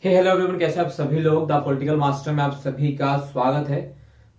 Hello everyone, कैसे आप सभी लोग। द पॉलिटिकल मास्टर में आप सभी का स्वागत है।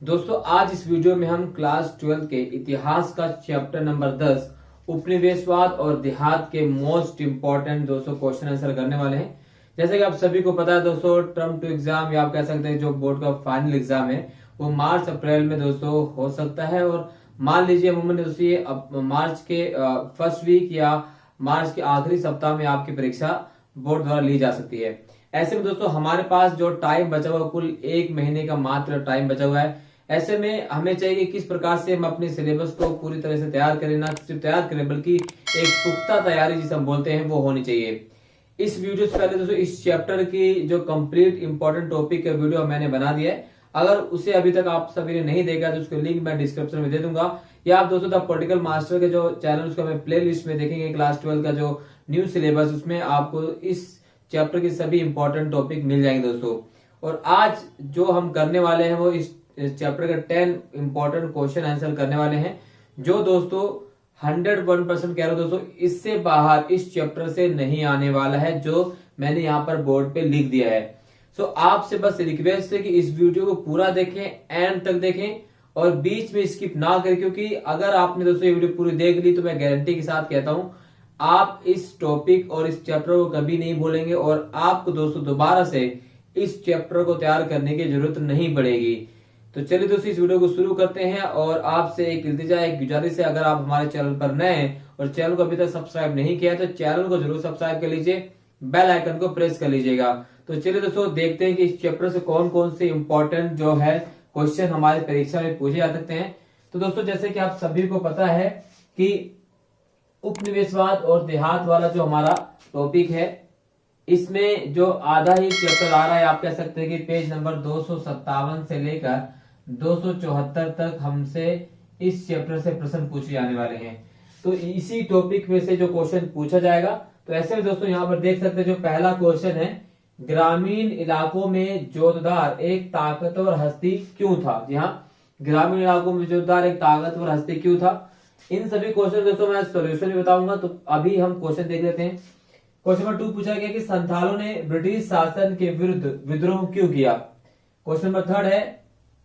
दोस्तों, आज इस वीडियो में हम क्लास 12 के इतिहास का चैप्टर नंबर 10 उपनिवेशवाद और देहात के मोस्ट इंपॉर्टेंट दोस्तों क्वेश्चन आंसर करने वाले हैं। जैसे कि आप सभी को पता है दोस्तों, टर्म टू एग्जाम या आप कह सकते हैं जो बोर्ड का फाइनल एग्जाम है वो मार्च अप्रैल में दोस्तों हो सकता है। और मान लीजिए अमूमन दोस्तों ये मार्च के फर्स्ट वीक या मार्च के आखिरी सप्ताह में आपकी परीक्षा बोर्ड द्वारा ली जा सकती है। ऐसे में दोस्तों हमारे पास जो टाइम बचा हुआ कुल 1 महीने का मात्र टाइम बचा हुआ है। ऐसे में हमें चाहिए कि किस प्रकार से हम अपने सिलेबस को पूरी तरह से तैयार करें, ना सिर्फ तैयार करें बल्कि एक पुख्ता तैयारी जिसे हम बोलते हैं वो होनी चाहिए। इस वीडियो से पहले दोस्तों इस चैप्टर की जो कंप्लीट इंपॉर्टेंट टॉपिक का वीडियो मैंने बना दिया है। अगर उसे अभी तक आप सभी ने नहीं देखा तो उसका लिंक मैं डिस्क्रिप्शन में दे दूंगा, या आप दोस्तों द पॉलिटिकल मास्टर के जो चैनल उसका मैं प्ले लिस्ट में देखेंगे क्लास 12 का जो न्यू सिलेबस, उसमें आपको इस चैप्टर के सभी इंपॉर्टेंट टॉपिक मिल जाएंगे दोस्तों। और आज जो हम करने वाले हैं वो इस चैप्टर का 10 इंपॉर्टेंट क्वेश्चन आंसर करने वाले हैं, जो दोस्तों 101% कह रहा हूं दोस्तों, इससे बाहर इस चैप्टर से नहीं आने वाला है जो मैंने यहाँ पर बोर्ड पे लिख दिया है। सो आपसे बस रिक्वेस्ट है कि इस वीडियो को पूरा देखें, एंड तक देखें और बीच में स्किप ना करें, क्योंकि अगर आपने दोस्तों ये वीडियो पूरी देख ली तो मैं गारंटी के साथ कहता हूं आप इस टॉपिक और इस चैप्टर को कभी नहीं भूलेंगे और आपको दोस्तों दोबारा से इस चैप्टर को तैयार करने की जरूरत नहीं पड़ेगी। तो चलिए दोस्तों इस वीडियो को शुरू करते हैं। और आपसे एक इल्तिजा, एक गुजारिश है, अगर आप हमारे चैनल पर नए हैं और चैनल को अभी तक सब्सक्राइब नहीं किया है तो चैनल को जरूर सब्सक्राइब कर लीजिए, बेल आइकन को प्रेस कर लीजिएगा। तो चलिए दोस्तों देखते हैं कि इस चैप्टर से कौन कौन से इंपॉर्टेंट जो है क्वेश्चन हमारी परीक्षा में पूछे जा सकते हैं। तो दोस्तों जैसे कि आप सभी को पता है कि उपनिवेशवाद और देहात वाला जो हमारा टॉपिक है, इसमें जो आधा ही चैप्टर आ रहा है, आप कह सकते हैं कि पेज नंबर 257 से लेकर 274 तक हमसे इस चैप्टर से प्रश्न पूछे जाने वाले हैं। तो इसी टॉपिक में से जो क्वेश्चन पूछा जाएगा, तो ऐसे में दोस्तों यहाँ पर देख सकते हैं जो पहला क्वेश्चन है, ग्रामीण इलाकों में जोतदार एक ताकतवर हस्ती क्यों था। जी हाँ, ग्रामीण इलाकों में जोतदार एक ताकतवर हस्ती क्यों था। इन सभी क्वेश्चन दोस्तों मैं सॉल्यूशन भी बताऊंगा। तो अभी हम क्वेश्चन देख लेते हैं। क्वेश्चन नंबर 2 पूछा गया कि संथालों ने ब्रिटिश शासन के विरुद्ध विद्रोह क्यों किया। क्वेश्चन नंबर 3 है,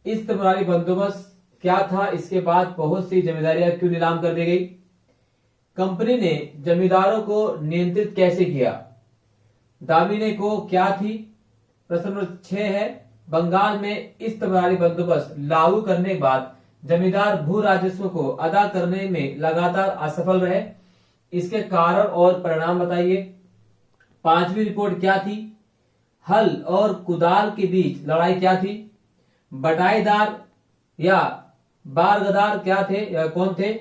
इस्तमरारी बंदोबस्त क्या था, इसके बाद बहुत सी जमींदारियां क्यों नीलाम कर दी गई। कंपनी ने जमींदारों को नियंत्रित कैसे किया। दामिने को क्या थी। प्रश्न नंबर 6 है, बंगाल में इस्तमरारी बंदोबस्त लागू करने के बाद जमींदार भू राजस्व को अदा करने में लगातार असफल रहे, इसके कारण और परिणाम बताइए। 5वीं रिपोर्ट क्या थी। हल और कुदाल के बीच लड़ाई क्या थी। बटाईदार या बारगदार क्या थे या कौन थे।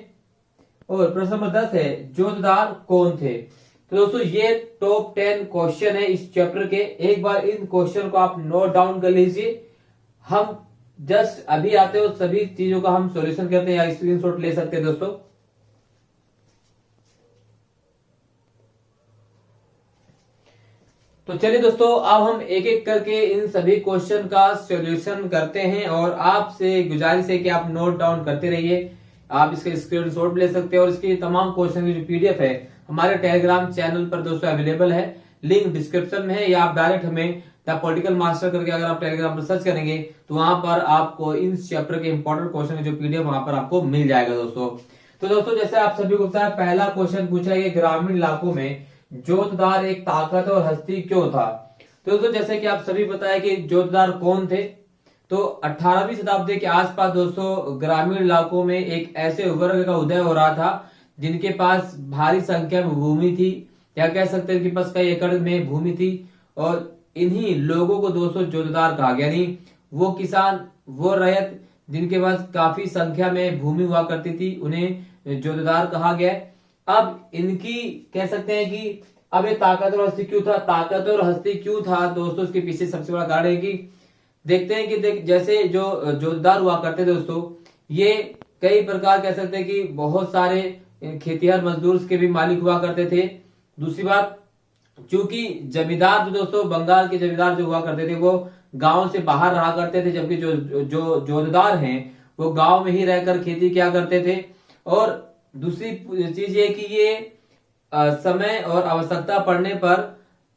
और प्रश्न नंबर 10 है, जोतदार कौन थे। तो दोस्तों ये टॉप 10 क्वेश्चन है इस चैप्टर के। एक बार इन क्वेश्चन को आप नोट डाउन कर लीजिए। हम जस्ट अभी आते हो सभी चीजों का हम सॉल्यूशन करते हैं या स्क्रीनशॉट ले सकते हैं दोस्तों। तो चलिए दोस्तों अब हम एक एक करके इन सभी क्वेश्चन का सॉल्यूशन करते हैं और आपसे गुजारिश है कि आप नोट डाउन करते रहिए। आप इसके स्क्रीनशॉट ले सकते हैं और इसके तमाम क्वेश्चन की जो पीडीएफ है हमारे टेलीग्राम चैनल पर दोस्तों अवेलेबल है, लिंक डिस्क्रिप्शन में है, या आप डायरेक्ट हमें द पॉलिटिकल मास्टर करके अगर आप टेलीग्राम पर सर्च करेंगे तो वहां पर आपको इन चैप्टर के इंपॉर्टेंट क्वेश्चन की जो पीडीएफ वहां पर आपको मिल जाएगा दोस्तों। तो दोस्तों जैसे आप सभी को पता है, पहला क्वेश्चन पूछा गया, ग्रामीण इलाकों में जोतदार एक ताकतवर हस्ती क्यों था। तो दोस्तों जैसे कि आप सभी पता है कि जोतदार कौन थे। तो 18वीं शताब्दी के आसपास दोस्तों ग्रामीण इलाकों में एक ऐसे वर्ग का उदय हो रहा था जिनके पास भारी संख्या में भूमि थी, या कह सकते हैं कि पास कई एकड़ में भूमि थी, और इन्हीं लोगों को दोस्तों जोतदार कहा गया। यानी वो किसान, वो रैयत जिनके पास काफी संख्या में भूमि हुआ करती थी, उन्हें जोतदार कहा गया। अब इनकी कह सकते हैं कि अब ये ताकतवर हस्ती क्यों था। ताकतवर हस्ती क्यों था दोस्तों, इसके पीछे सबसे बड़ा कारण है कि देखते हैं कि जैसे जो जोतदार हुआ करते थे दोस्तों, ये कई प्रकार कह सकते हैं कि बहुत सारे खेतिहर मजदूर के भी मालिक हुआ करते थे। दूसरी बात, क्योंकि जमींदार जो दोस्तों बंगाल के जमींदार जो हुआ करते थे वो गांव से बाहर रहा करते थे, जबकि जो जोतदार हैं वो गांव में ही रहकर खेती किया करते थे। और दूसरी चीज ये कि ये समय और आवश्यकता पड़ने पर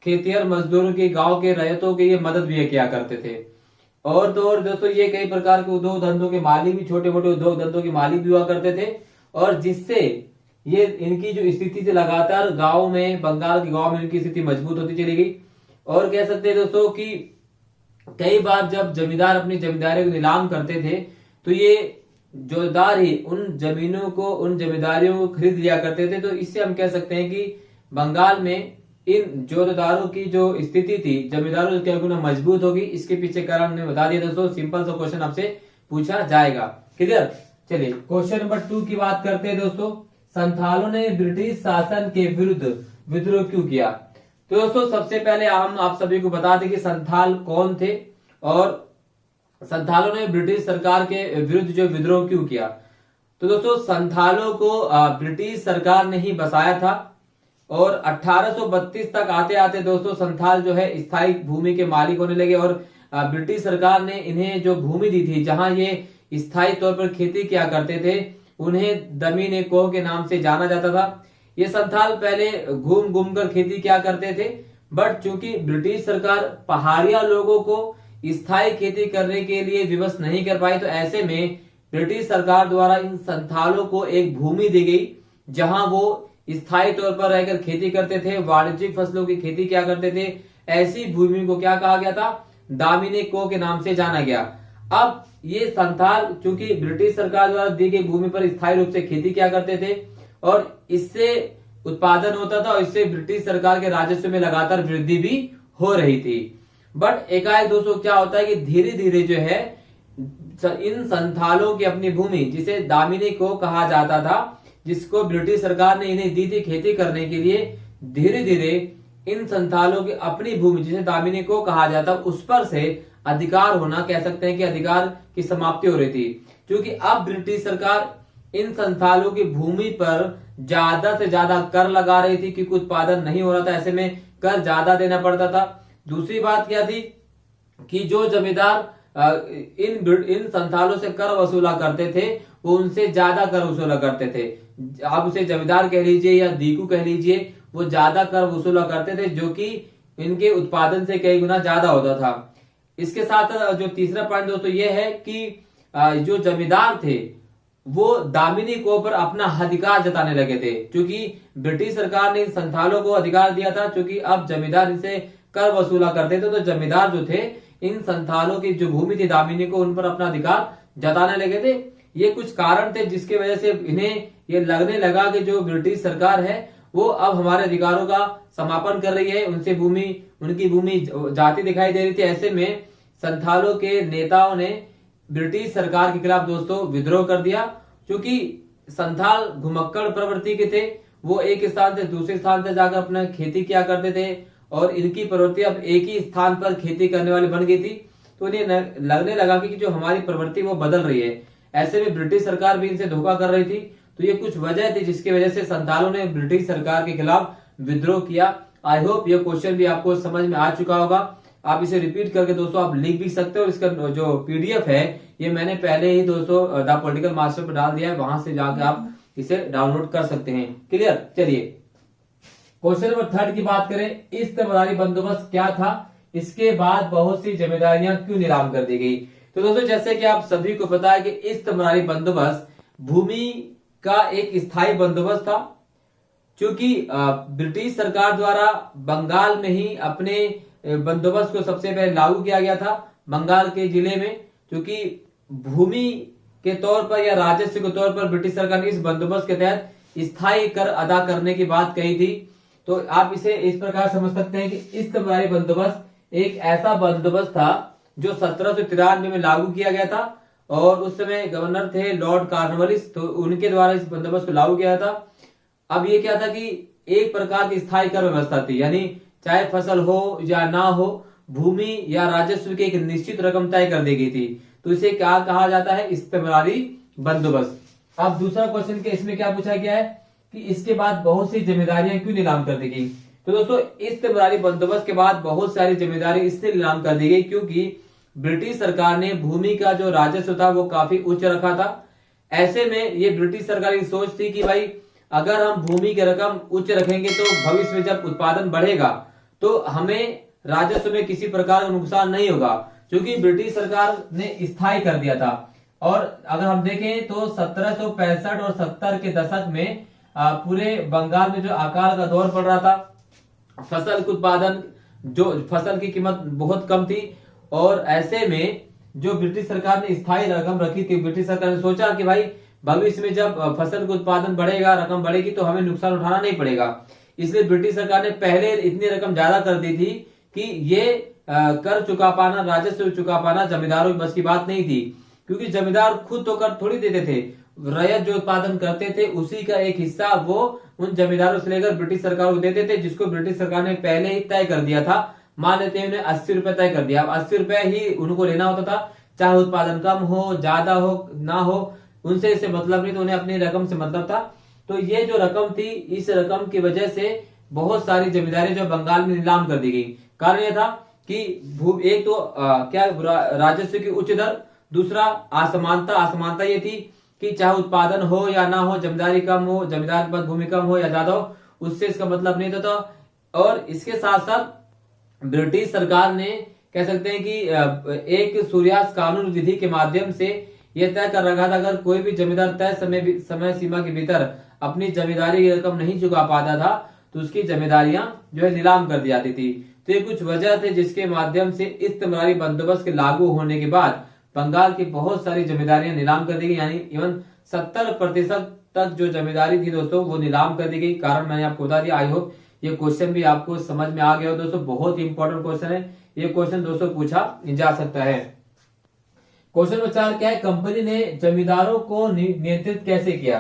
खेतिहर मजदूरों की, गांव के रैयतों की ये मदद भी किया करते थे। और तो और दोस्तों ये कई प्रकार के उद्योग धंधों के मालिक भी, छोटे मोटे उद्योग धंधों के मालिक भी हुआ करते थे, और जिससे ये इनकी जो स्थिति थी लगातार गांव में, बंगाल के गांव में इनकी स्थिति मजबूत होती चली गई। और कह सकते हैं दोस्तों कि कई बार जब जमींदार अपनी जमींदारी को नीलाम करते थे तो ये जोतदार ही उन जमीनों को, उन जमींदारियों को खरीद लिया करते थे। तो इससे हम कह सकते हैं कि बंगाल में इन जोतदारों की जो स्थिति थी, जमींदारों की गुना मजबूत होगी। इसके पीछे कारण हमने बता दिया दोस्तों, सिंपल सा क्वेश्चन आपसे पूछा जाएगा। क्लियर? चलिए क्वेश्चन नंबर 2 की बात करते हैं दोस्तों। संथालों ने ब्रिटिश शासन के विरुद्ध विद्रोह क्यों किया? तो दोस्तों सबसे पहले हम आप सभी को बता दें कि संथाल कौन थे और संथालों ने ब्रिटिश सरकार के विरुद्ध जो विद्रोह क्यों किया। तो दोस्तों संथालों को ब्रिटिश सरकार ने ही बसाया था, और 1832 तक आते आते दोस्तों संथाल जो है स्थायी भूमि के मालिक होने लगे, और ब्रिटिश सरकार ने इन्हें जो भूमि दी थी जहां ये स्थायी तौर पर खेती किया करते थे, उन्हें दमीन ए कोह के नाम से जाना जाता था। ये संथाल पहले घूम घूम कर खेती किया करते थे, बट चूंकि ब्रिटिश सरकार पहाड़िया लोगों को स्थायी खेती करने के लिए विवश नहीं कर पाई, तो ऐसे में ब्रिटिश सरकार द्वारा इन संथालों को एक भूमि दी गई जहां वो स्थायी तौर पर रहकर खेती करते थे, वाणिज्यिक फसलों की खेती किया करते थे। ऐसी भूमि को क्या कहा गया था? दामिनी को के नाम से जाना गया। अब ये संथाल चूंकि ब्रिटिश सरकार द्वारा दी गई भूमि पर स्थायी रूप से खेती किया करते थे, और इससे उत्पादन होता था, और इससे ब्रिटिश सरकार के राजस्व में लगातार वृद्धि भी हो रही थी। बट एकाएक दोस्तों क्या होता है कि धीरे धीरे जो है इन संथालों की अपनी भूमि, जिसे दामिनी को कहा जाता था, जिसको ब्रिटिश सरकार ने इन्हें दी थी खेती करने के लिए, धीरे धीरे इन संथालों की अपनी भूमि, जिसे दामिनी को कहा जाता, उस पर से अधिकार होना, कह सकते हैं कि अधिकार की समाप्ति हो रही थी। क्योंकि अब ब्रिटिश सरकार इन संथालों की भूमि पर ज्यादा से ज्यादा कर लगा रही थी, क्योंकि उत्पादन नहीं हो रहा था, ऐसे में कर ज्यादा देना पड़ता था। दूसरी बात क्या थी कि जो जमींदार इन संथालों से कर वसूला करते थे, वो उनसे ज्यादा कर वसूला करते थे। आप उसे जमींदार कह लीजिए या दीकू कह लीजिए, वो ज्यादा कर वसूला करते थे, जो कि इनके उत्पादन से कई गुना ज्यादा होता था। इसके साथ जो तीसरा पॉइंट दोस्तों ये है कि जो जमींदार थे वो दामिनी को पर अपना अधिकार जताने लगे थे, क्योंकि ब्रिटिश सरकार ने संथालों को अधिकार दिया था। क्योंकि अब जमींदार इनसे कर वसूला करते थे, तो जमींदार जो थे इन संथालों की जो भूमि थी दामिनी को, उन पर अपना अधिकार जताने लगे थे। ये कुछ कारण थे जिसकी वजह से इन्हें ये लगने लगा कि जो ब्रिटिश सरकार है वो अब हमारे अधिकारों का समापन कर रही है, उनसे उनकी भूमि जाती दिखाई दे रही थी। ऐसे में संथालों के नेताओं ने ब्रिटिश सरकार के खिलाफ दोस्तों विद्रोह कर दिया। क्योंकि संथाल घुमक्कड़ प्रवृत्ति के थे, वो एक स्थान से दूसरे स्थान से जाकर अपना खेती किया करते थे, और इनकी प्रवृत्ति अब एक ही स्थान पर खेती करने वाली बन गई थी। तो इन्हें लगने लगा कि जो हमारी प्रवृत्ति वो बदल रही है। ऐसे में ब्रिटिश सरकार भी इनसे धोखा कर रही थी। तो ये कुछ वजह थी जिसकी वजह से संथालों ने ब्रिटिश सरकार के खिलाफ विद्रोह किया। आई होप ये क्वेश्चन भी आपको समझ में आ चुका होगा। आप इसे रिपीट करके दोस्तों आप लिख भी सकते हो। इसका जो पीडीएफ है ये मैंने पहले ही दोस्तों द पॉलिटिकल मास्टर पर डाल दिया है, वहां से जाकर आप इसे डाउनलोड कर सकते हैं। क्लियर? चलिए क्वेश्चन नंबर 3 की बात करें। इस्तमरारी बंदोबस्त क्या था? इसके बाद बहुत सी जिम्मेदारियां क्यों नीलाम कर दी गई? तो दोस्तों जैसे कि आप सभी को पता है कि इस्तमरारी बंदोबस्त भूमि का एक स्थायी बंदोबस्त था। क्योंकि ब्रिटिश सरकार द्वारा बंगाल में ही अपने बंदोबस्त को सबसे पहले लागू किया गया था, बंगाल के जिले में। क्योंकि भूमि के तौर पर या राजस्व के तौर पर ब्रिटिश सरकार ने इस बंदोबस्त के तहत स्थायी कर अदा करने की बात कही थी। तो आप इसे इस प्रकार समझ सकते हैं कि इस्तमरारी बंदोबस्त एक ऐसा बंदोबस्त था जो 1793 में लागू किया गया था, और उस समय गवर्नर थे लॉर्ड कॉर्नवालिस, तो उनके द्वारा इस बंदोबस्त को लागू किया था। अब ये क्या था कि एक प्रकार की स्थायी कर व्यवस्था थी, यानी चाहे फसल हो या ना हो, भूमि या राजस्व की एक निश्चित रकम तय कर दी गई थी। तो इसे क्या कहा जाता है? इस्तमरारी बंदोबस्त। अब दूसरा क्वेश्चन के इसमें क्या पूछा गया है कि इसके बाद बहुत सी जिम्मेदारियां क्यों नीलाम कर दी गई? तो दोस्तों इस्तमरारी बंदोबस्त के बाद बहुत सारी जिम्मेदारी इसलिए नीलाम कर दी गई क्योंकि ब्रिटिश सरकार ने भूमि का जो राजस्व था वो काफी उच्च रखा था। ऐसे में ये ब्रिटिश सरकार की सोच थी कि भाई अगर हम भूमि की रकम उच्च रखेंगे तो भविष्य में जब उत्पादन बढ़ेगा तो हमें राजस्व में किसी प्रकार का नुकसान नहीं होगा, क्योंकि ब्रिटिश सरकार ने स्थायी कर दिया था। और अगर हम देखें तो 1765 और 70 के दशक में पूरे बंगाल में जो अकाल का दौर पड़ रहा था, फसल के उत्पादन, जो फसल की कीमत बहुत कम थी, और ऐसे में जो ब्रिटिश सरकार ने स्थायी रकम रखी थी, ब्रिटिश सरकार ने सोचा कि भाई भविष्य में जब फसल का उत्पादन बढ़ेगा, रकम बढ़ेगी, तो हमें नुकसान उठाना नहीं पड़ेगा। इसलिए ब्रिटिश सरकार ने पहले इतनी रकम ज्यादा कर दी थी कि ये कर चुका पाना, राजस्व चुका पाना जमींदारों की बस की बात नहीं थी, क्योंकि जमींदार खुद तो कर थोड़ी देते थे, रैयत जो उत्पादन करते थे उसी का एक हिस्सा वो उन जमींदारों से लेकर ब्रिटिश सरकार को देते थे, जिसको ब्रिटिश सरकार ने पहले ही तय कर दिया था। मान लेते हैं उन्हें 80 रुपए तय कर दिया, अब 80 रुपए ही उनको लेना होता था, चाहे उत्पादन कम हो, ज्यादा हो, ना हो, उनसे इससे मतलब नहीं, तो उन्हें अपनी रकम से मतलब था। तो ये जो रकम थी, इस रकम की वजह से बहुत सारी जमींदारी जो बंगाल में नीलाम कर दी गई। कारण यह था कि एक तो क्या राजस्व की उच्च दर, दूसरा असमानता ये थी कि चाहे उत्पादन हो या ना हो, जमींदारी कम हो, जमींदार के पास भूमि कम हो या ज्यादा हो, उससे इसका मतलब नहीं था। और इसके साथ साथ ब्रिटिश सरकार ने कह सकते हैं कि एक सूर्यास्त कानून विधि के माध्यम से यह तय कर रखा था, अगर कोई भी जमींदार तय समय सीमा के भीतर अपनी जमींदारी की रकम नहीं चुका पाता था, तो उसकी जमींदारियां जो है नीलाम कर दी जाती थी। तो ये कुछ वजह थे जिसके माध्यम से इस्तेमारी बंदोबस्त के लागू होने के बाद बंगाल की बहुत सारी जमींदारियां नीलाम कर दी गई, यानी इवन 70% तक जो जमींदारी थी दोस्तों वो नीलाम कर दी गई। कारण मैंने आपको बता दिया। आई होप ये क्वेश्चन भी आपको समझ में आ गया हो दोस्तों, बहुत ही इंपॉर्टेंट क्वेश्चन है। ये क्वेश्चन दोस्तों पूछा जा सकता है। क्वेश्चन नंबर 4 क्या है, कंपनी ने जमींदारों को नियंत्रित कैसे किया।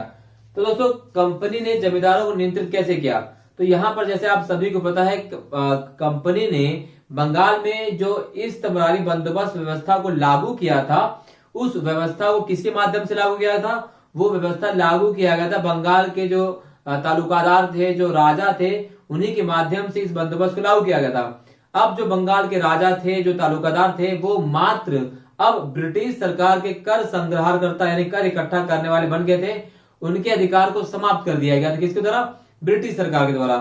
तो दोस्तों कंपनी ने जमींदारों को नियंत्रित कैसे किया, तो यहाँ पर जैसे आप सभी को पता है, कंपनी ने बंगाल में जो इस्तेमारी बंदोबस्त व्यवस्था को लागू किया था, उस व्यवस्था को किसके माध्यम से लागू किया था, वो व्यवस्था लागू किया गया था बंगाल के जो तालुकादार थे, जो राजा थे, उन्हीं के माध्यम से इस बंदोबस्त को लागू किया गया था। अब जो बंगाल के राजा थे, जो तालुकादार थे, वो मात्र अब ब्रिटिश सरकार के कर संग्रहकर्ता यानी कर इकट्ठा करने वाले बन गए थे। उनके अधिकार को समाप्त कर दिया गया था, किसके द्वारा, ब्रिटिश सरकार के द्वारा।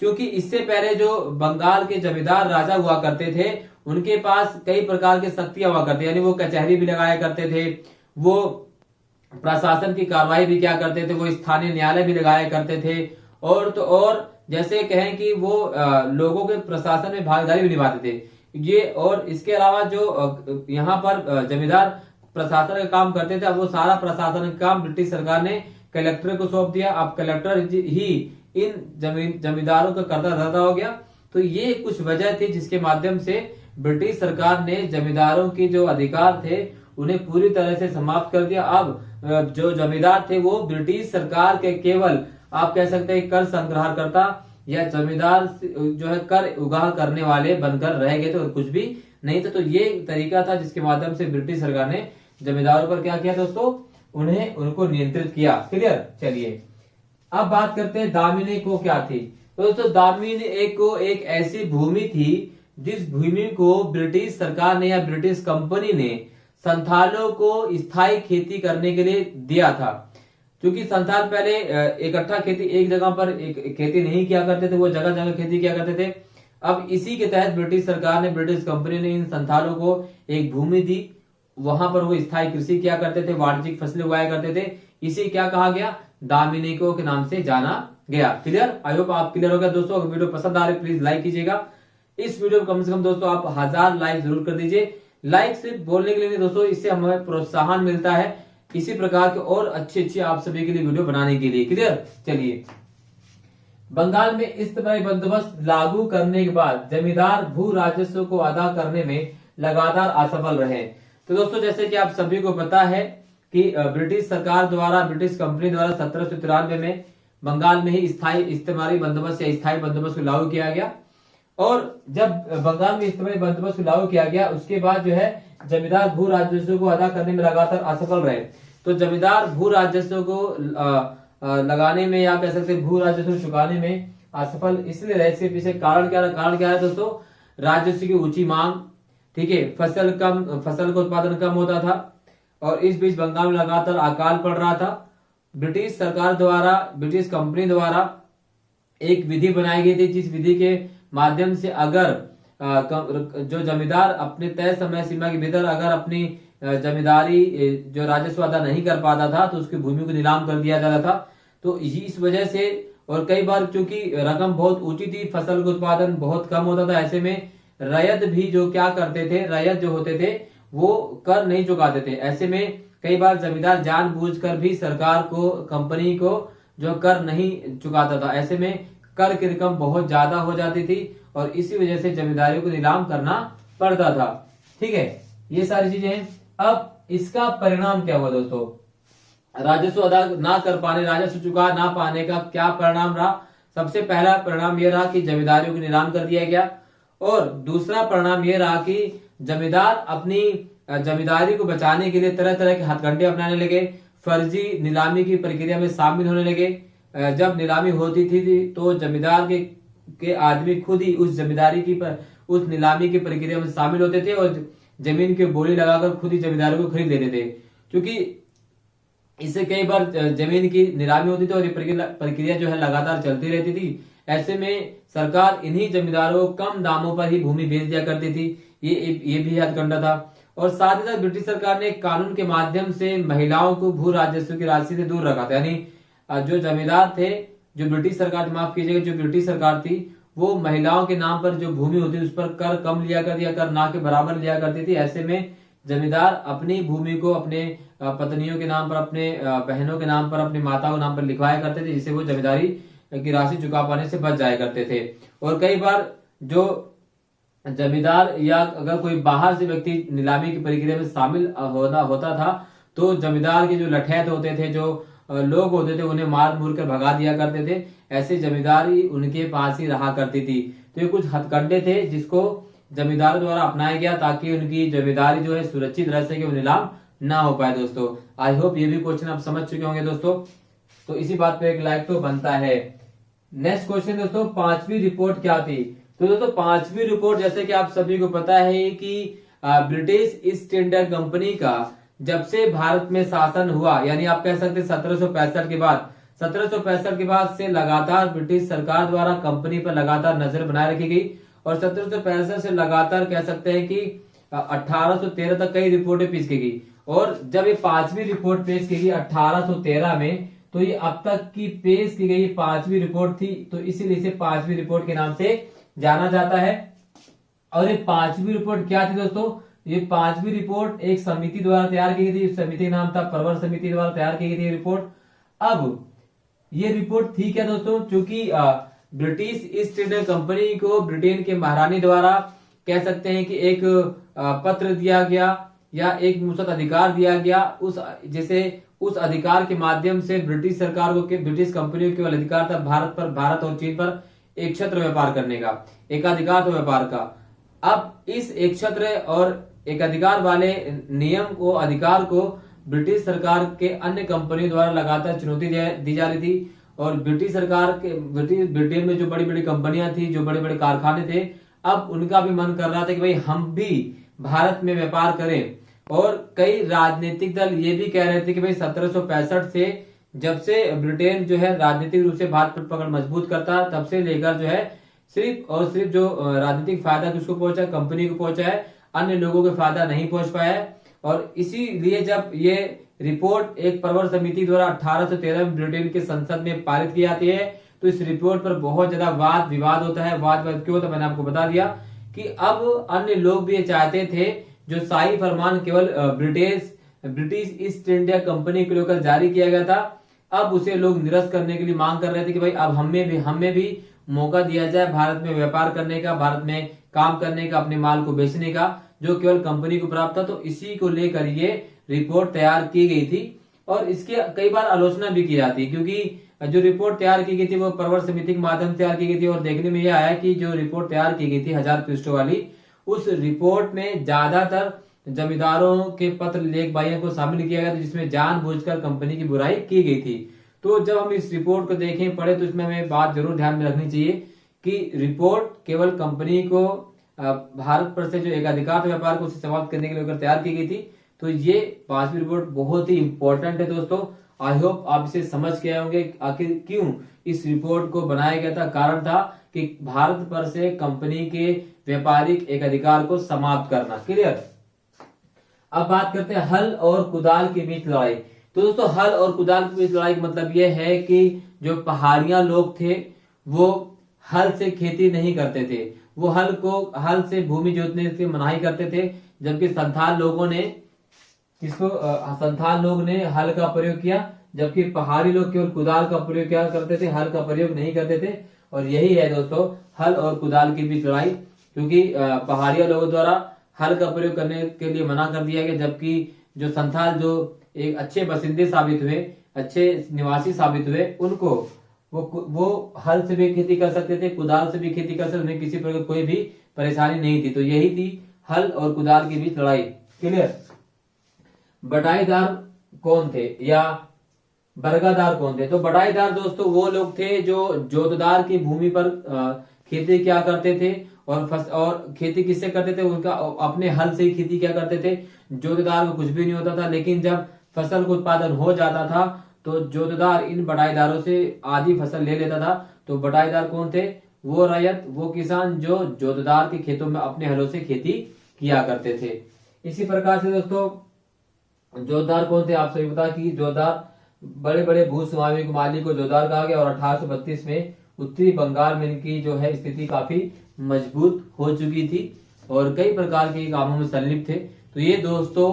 क्योंकि इससे पहले जो बंगाल के जमींदार राजा हुआ करते थे, उनके पास कई प्रकार की शक्तियां हुआ करती, यानी वो कचहरी भी लगाया करते थे, वो प्रशासन की कार्रवाई भी क्या करते थे, वो स्थानीय न्यायालय भी लगाया करते थे, और तो और जैसे कहें कि वो लोगों के प्रशासन में भागीदारी भी निभाते थे ये। और इसके अलावा जो यहाँ पर जमींदार प्रशासन का काम करते थे, वो सारा प्रशासन का काम ब्रिटिश सरकार ने कलेक्टर को सौंप दिया। अब कलेक्टर ही इन जमींदारों का करता धरता हो गया। तो ये कुछ वजह थी जिसके माध्यम से ब्रिटिश सरकार ने जमींदारों की जो अधिकार थे उन्हें पूरी तरह से समाप्त कर दिया। अब जो जमींदार थे वो ब्रिटिश सरकार के केवल आप कह सकते हैं कर संग्रहकर्ता या जमींदार जो है कर उगाह करने वाले बनकर रह गए थे और कुछ भी नहीं था। तो ये तरीका था जिसके माध्यम से ब्रिटिश सरकार ने जमींदारों पर क्या किया दोस्तों, उनको नियंत्रित किया। क्लियर। चलिए अब बात करते हैं दामिनी को क्या थी। तो दोस्तों दामिनी को एक ऐसी भूमि थी जिस भूमि को ब्रिटिश सरकार ने या ब्रिटिश कंपनी ने संथालों को स्थायी खेती करने के लिए दिया था। क्योंकि संथाल पहले इकट्ठा खेती एक जगह पर खेती नहीं किया करते थे, वो जगह जगह खेती किया करते थे। अब इसी के तहत ब्रिटिश सरकार ने, ब्रिटिश कंपनी ने इन संथालों को एक भूमि दी, वहां पर वो स्थायी कृषि किया करते थे, वाणिज्यिक फसलें उगाया करते थे। इसे क्या कहा गया, दामिनिको के नाम से जाना गया। क्लियर। आई होप आप क्लियर हो गया दोस्तों। अगर वीडियो पसंद आ रही प्लीज लाइक कीजिएगा। इस वीडियो को कम से कम दोस्तों आप 1000 लाइक जरूर कर दीजिए। लाइक सिर्फ बोलने के लिए नहीं दोस्तों, इससे हमें प्रोत्साहन मिलता है इसी प्रकार के और अच्छी आप सभी के लिए वीडियो बनाने के लिए। क्लियर। चलिए बंगाल में इस्तेमारी बंदोबस्त लागू करने के बाद जमींदार भू राजस्व को अदा करने में लगातार असफल रहे। तो दोस्तों जैसे कि आप सभी को पता है कि ब्रिटिश सरकार द्वारा, ब्रिटिश कंपनी द्वारा 1793 में बंगाल में ही स्थायी इस्तेमारी बंदोबस्त या स्थायी बंदोबस्त को लागू किया गया। और जब बंगाल में इस्तेमारी बंदोबस्त को लागू किया गया उसके बाद जो है जमींदार भू राजस्व को अदा करने में लगातार असफल रहे। तो जमींदार भू राजस्व को लगाने में या कह सकते भू राजस्व चुकाने में असफल इसलिए रहे। इसके पीछे कारण क्या है दोस्तों, राजस्व की ऊंची मांग, ठीक है, फसल का उत्पादन कम होता था और इस बीच बंगाल में लगातार अकाल पड़ रहा था। ब्रिटिश सरकार द्वारा, ब्रिटिश कंपनी द्वारा एक विधि बनाई गई थी जिस विधि के माध्यम से अगर जो जमींदार अपने तय समय सीमा के भीतर अगर अपनी जमींदारी जो राजस्व अदा नहीं कर पाता था तो उसकी भूमि को नीलाम कर दिया जाता था। तो इस वजह से, और कई बार चूंकि रकम बहुत ऊंची थी, फसल का उत्पादन बहुत कम होता था, ऐसे में रैयत भी जो क्या करते थे, रैयत जो होते थे वो कर नहीं चुकाते थे। ऐसे में कई बार जमींदार जानबूझकर भी सरकार को, कंपनी को जो कर नहीं चुकाता था। ऐसे में कर की रकम बहुत ज्यादा हो जाती थी और इसी वजह से जमींदारियों को नीलाम करना पड़ता था। ठीक है, ये सारी चीजें हैं। अब इसका परिणाम क्या हुआ दोस्तों? राजस्व अदा ना कर पाने, राजस्व चुका ना पाने का क्या परिणाम रहा? सबसे पहला परिणाम यह रहा कि जमींदारियों को नीलाम कर दिया गया, और दूसरा परिणाम यह रहा कि जमींदार अपनी जमींदारी को बचाने के लिए तरह तरह के हथकंडे अपनाने लगे, फर्जी नीलामी की प्रक्रिया में शामिल होने लगे। जब नीलामी होती थी तो जमींदार के आदमी खुद ही उस जमींदारी की उस नीलामी की प्रक्रिया में शामिल होते थे और जमीन की बोली लगाकर खुद ही जमींदारों को खरीद लेते थे। क्योंकि इससे कई बार जमीन की नीलामी होती थी और ये प्रक्रिया जो है लगातार चलती रहती थी। ऐसे में सरकार इन्हीं जमींदारों को कम दामों पर ही भूमि बेच दिया करती थी। ये भी हथकंडा था। और साथ ही साथ ब्रिटिश सरकार ने कानून के माध्यम से महिलाओं को भू राजस्व की राशि से दूर रखा था। यानी जो जमींदार थे, जो ब्रिटिश सरकार, माफ कीजिएगा, जो ब्रिटिश सरकार थी वो महिलाओं के नाम पर जो भूमि होती उस पर कर कम लिया करती या कर ना के बराबर लिया करती थी। ऐसे में जमींदार अपनी भूमि को अपने पत्नियों के नाम पर, अपने बहनों के नाम पर, अपनी माताओं के नाम पर लिखवाया करते थे, जिससे वो जमींदारी की राशि चुका पाने से बच जाया करते थे। और कई बार जो जमींदार या अगर कोई बाहर से व्यक्ति नीलामी की प्रक्रिया में शामिल होता था तो जमींदार के जो लठैत होते थे, जो लोग होते थे, उन्हें मार मूर कर भगा दिया करते थे। ऐसे जमींदारी उनके पास ही रहा करती थी। तो ये कुछ हथकंडे थे जिसको जमींदारों द्वारा अपनाया गया ताकि उनकी जमींदारी जो है सुरक्षित रह सके, नीलाम ना हो पाए। दोस्तों आई होप ये भी क्वेश्चन आप समझ चुके होंगे दोस्तों। तो इसी बात पे एक लाइक तो बनता है। नेक्स्ट क्वेश्चन दोस्तों, पांचवी रिपोर्ट क्या थी? तो दोस्तों पांचवी रिपोर्ट, जैसे कि आप सभी को पता है कि ब्रिटिश ईस्ट इंडिया कंपनी का जब से भारत में शासन हुआ, यानी आप कह सकते हैं 1765 के बाद, 1765 के बाद से लगातार ब्रिटिश सरकार द्वारा कंपनी पर लगातार नजर बनाए रखी गई। और 1765 से लगातार कह सकते हैं कि 1813 तक कई रिपोर्टें पेश की गई। और जब ये पांचवी रिपोर्ट पेश की गई 1813 में, तो ये अब तक की पेश की गई पांचवी रिपोर्ट थी, तो इसीलिए इसे पांचवी रिपोर्ट के नाम से जाना जाता है। और ये पांचवी रिपोर्ट क्या थी दोस्तों? ये पांचवी रिपोर्ट एक समिति द्वारा तैयार की गई थी। समिति का नाम था प्रवर समिति द्वारा तैयार की गई थी रिपोर्ट। अब ये रिपोर्ट थी क्या दोस्तों? क्योंकि ब्रिटिश ईस्ट इंडिया कंपनी को ब्रिटेन के महारानी द्वारा कह सकते हैं कि एक पत्र दिया गया या एक मुसत अधिकार दिया गया, उस अधिकार के माध्यम से ब्रिटिश सरकार को, ब्रिटिश कंपनी को केवल अधिकार था भारत और चीन पर एक क्षेत्र व्यापार करने का, एकाधिकार तो व्यापार का। अब इस एक क्षेत्र और एकाधिकार वाले नियम को, अधिकार को ब्रिटिश सरकार के अन्य कंपनियों द्वारा लगातार चुनौती दी जा रही थी। और ब्रिटिश सरकार के, ब्रिटेन में जो बड़ी बड़ी कंपनियां थी, जो बड़े बड़े कारखाने थे, अब उनका भी मन कर रहा था कि भाई हम भी भारत में व्यापार करें। और कई राजनीतिक दल ये भी कह रहे थे कि भाई 1765 से, जब से ब्रिटेन जो है राजनीतिक रूप से भारत पर पकड़ मजबूत करता, तब से लेकर जो है सिर्फ और सिर्फ जो राजनीतिक फायदा किसको पहुंचा, कंपनी को पहुंचा है, अन्य लोगों को फायदा नहीं पहुंच पाया है। और इसीलिए जब ये रिपोर्ट एक प्रवर समिति द्वारा 1813 में ब्रिटेन के संसद में पारित की जाती है, तो इस रिपोर्ट पर बहुत ज्यादा वाद विवाद होता है। वाद विवाद क्यों होता है मैंने आपको बता दिया कि अब अन्य लोग भी ये चाहते थे जो शाही फरमान केवल ब्रिटिश ईस्ट इंडिया कंपनी को लेकर जारी किया गया था, अब उसे लोग निरस्त करने के लिए मांग कर रहे थे कि भाई अब हमें भी मौका दिया जाए भारत में व्यापार करने का, भारत में काम करने का, अपने माल को बेचने का, जो केवल कंपनी को प्राप्त था। तो इसी को लेकर ये रिपोर्ट तैयार की गई थी। और इसके कई बार आलोचना भी की जाती है, क्योंकि जो रिपोर्ट तैयार की गई थी वो प्रवर समिति के माध्यम से तैयार की गई थी। और देखने में यह आया कि जो रिपोर्ट तैयार की गई थी 1000 पृष्ठों वाली, उस रिपोर्ट में ज्यादातर जमींदारों के पत्र लेख बाइयों को शामिल किया गया था, जिसमें जानबूझकर कंपनी की बुराई की गई थी। तो जब हम इस रिपोर्ट को देखें, पढ़े, तो इसमें हमें बात जरूर ध्यान में रखनी चाहिए कि रिपोर्ट केवल कंपनी को भारत पर से जो एकाधिकार व्यापार को समाप्त करने के लिए तैयार की गई थी। तो ये पांचवी रिपोर्ट बहुत ही इंपॉर्टेंट है दोस्तों, आई होप आप इसे समझ के आए होंगे आखिर क्यों इस रिपोर्ट को बनाया गया था। कारण था कि भारत पर से कंपनी के व्यापारिक एक अधिकार को समाप्त करना। क्लियर। अब बात करते हैं हल और कुदाल के बीच लड़ाई। तो दोस्तों हल और कुदाल के बीच लड़ाई का मतलब यह है कि जो पहाड़िया लोग थे वो हल से खेती नहीं करते थे, वो हल से भूमि जोतने से मनाही करते थे, जबकि संथाल लोग ने हल का प्रयोग किया, जबकि पहाड़ी लोग केवल कुदाल का प्रयोग क्या करते थे, हल का प्रयोग नहीं करते थे। और यही है दोस्तों हल और कुदाल के बीच लड़ाई, क्योंकि पहाड़िया लोगों द्वारा हल का प्रयोग करने के लिए मना कर दिया गया, जबकि जो संथाल जो एक अच्छे बसिंदे साबित हुए, अच्छे निवासी साबित हुए, उनको वो हल से भी खेती कर सकते थे, कुदाल से भी खेती कर सकते, उन्हें किसी प्रकार कोई भी परेशानी नहीं थी। तो यही थी हल और कुदाल के बीच लड़ाई। क्लियर। बटाईदार कौन थे या बरगादार कौन थे? तो बटाईदार दोस्तों वो लोग थे जो जोतदार की भूमि पर खेती क्या करते थे और खेती किससे करते थे, उनका अपने हल से ही खेती क्या करते थे। जोतदार को कुछ भी नहीं होता था, लेकिन जब फसल का उत्पादन हो जाता था तो जोतदार इन बटाईदारों से आधी फसल ले लेता था। तो बटाईदार कौन थे? वो रैयत, वो किसान जो जोतदार के खेतों में अपने हलों से खेती किया करते थे। इसी प्रकार से दोस्तों जोतदार कौन थे? आप सभी पता कि जोतदार बड़े बड़े भूस्वामी मालिक को जोतदार कहा गया और 1832 में उत्तरी बंगाल में इनकी जो है स्थिति काफी मजबूत हो चुकी थी और कई प्रकार के कामों में संलिप्त थे। तो ये दोस्तों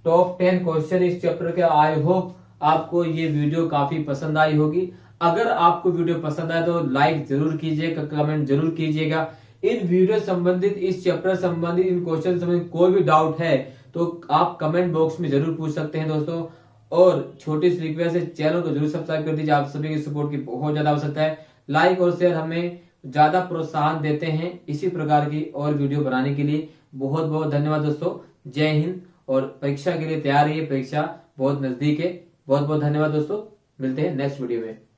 टॉप 10 क्वेश्चन इस चैप्टर के। आई होप आपको ये वीडियो काफी पसंद आई होगी। अगर आपको वीडियो पसंद आए तो लाइक जरूर कीजिएगा, कमेंट जरूर कीजिएगा। इन वीडियो संबंधित, इस चैप्टर संबंधित, इन क्वेश्चन संबंधित कोई भी डाउट है तो आप कमेंट बॉक्स में जरूर पूछ सकते हैं दोस्तों। और छोटी सी रिक्वेस्ट है, चैनल को जरूर सब्सक्राइब कर दीजिए। आप सभी की सपोर्ट की बहुत ज्यादा आवश्यकता है। लाइक और शेयर हमें ज्यादा प्रोत्साहन देते हैं इसी प्रकार की और वीडियो बनाने के लिए। बहुत बहुत धन्यवाद दोस्तों। जय हिंद। और परीक्षा के लिए तैयार रहिए, परीक्षा बहुत नजदीक है। बहुत बहुत धन्यवाद दोस्तों। मिलते हैं नेक्स्ट वीडियो में।